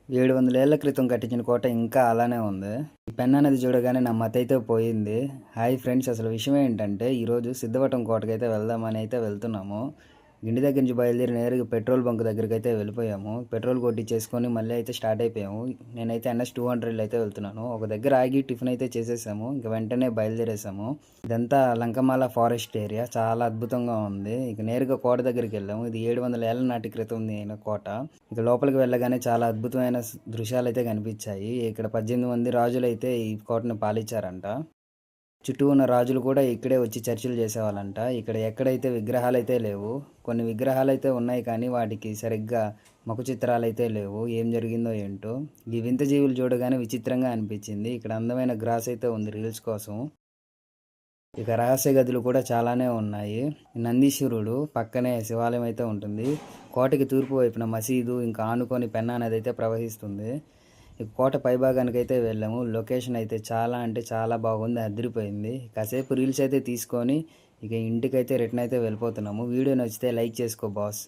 700 ఏళ్ల క్రితం కట్టించిన కోట ఇంకా అలానే ఉంది. ఈ పెన్నా నది చూడగానే నా మతైతే పోయింది. హాయ్ ఫ్రెండ్స్, అసలు విషయం ఏంటంటే ఈరోజు సిద్ధవటం కోటకైతే వెళ్దామని అయితే వెళ్తున్నాము. ఇంటి దగ్గర నుంచి బయలుదేరి నేరుగా పెట్రోల్ బంక్ దగ్గరికైతే వెళ్ళిపోయాము. పెట్రోల్ కొట్టిచ్చేసుకొని మళ్ళీ అయితే స్టార్ట్ అయిపోయాము. నేనైతే NS 200లో అయితే వెళ్తున్నాను. ఒక దగ్గర ఆగి టిఫిన్ అయితే చేసేసాము. ఇంక వెంటనే బయలుదేరేసాము. ఇదంతా లంకమాల ఫారెస్ట్ ఏరియా. చాలా అద్భుతంగా ఉంది. ఇక నేరుగా కోట దగ్గరికి వెళ్ళాము. ఇది 700 ఏళ్ల నాటి క్రితం అయిన కోట. ఇక లోపలికి వెళ్ళగానే చాలా అద్భుతమైన దృశ్యాలైతే కనిపించాయి. ఇక్కడ 18 మంది రాజులైతే ఈ కోటను పాలించారంట. చుట్టూ ఉన్న రాజులు కూడా ఇక్కడే వచ్చి చర్చలు చేసేవాళ్ళంట. ఇక్కడ ఎక్కడైతే విగ్రహాలైతే లేవు. కొన్ని విగ్రహాలైతే ఉన్నాయి కానీ వాటికి సరిగ్గా ముఖ చిత్రాలైతే లేవు. ఏం జరిగిందో ఏంటో. ఈ వింత జీవులు చూడగానే విచిత్రంగా అనిపించింది. ఇక్కడ అందమైన గ్రాస్ అయితే ఉంది రీల్స్ కోసం. ఇక రహస్య గదులు కూడా చాలానే ఉన్నాయి. నందీశ్వరుడు పక్కనే శివాలయం అయితే ఉంటుంది. కోటకి తూర్పు వైపున మసీదు, ఇంకా ఆనుకొని పెన్నా నది అయితే ప్రవహిస్తుంది. ఈ కోట పైభాగానికైతే వెళ్ళాము. లొకేషన్ అయితే చాలా అంటే చాలా బాగుంది, అదిరిపోయింది. కాసేపు రీల్స్ అయితే తీసుకొని ఇక ఇంటికైతే రిటర్న్ అయితే వెళ్ళిపోతున్నాము. వీడియో నచ్చితే లైక్ చేసుకో బాస్.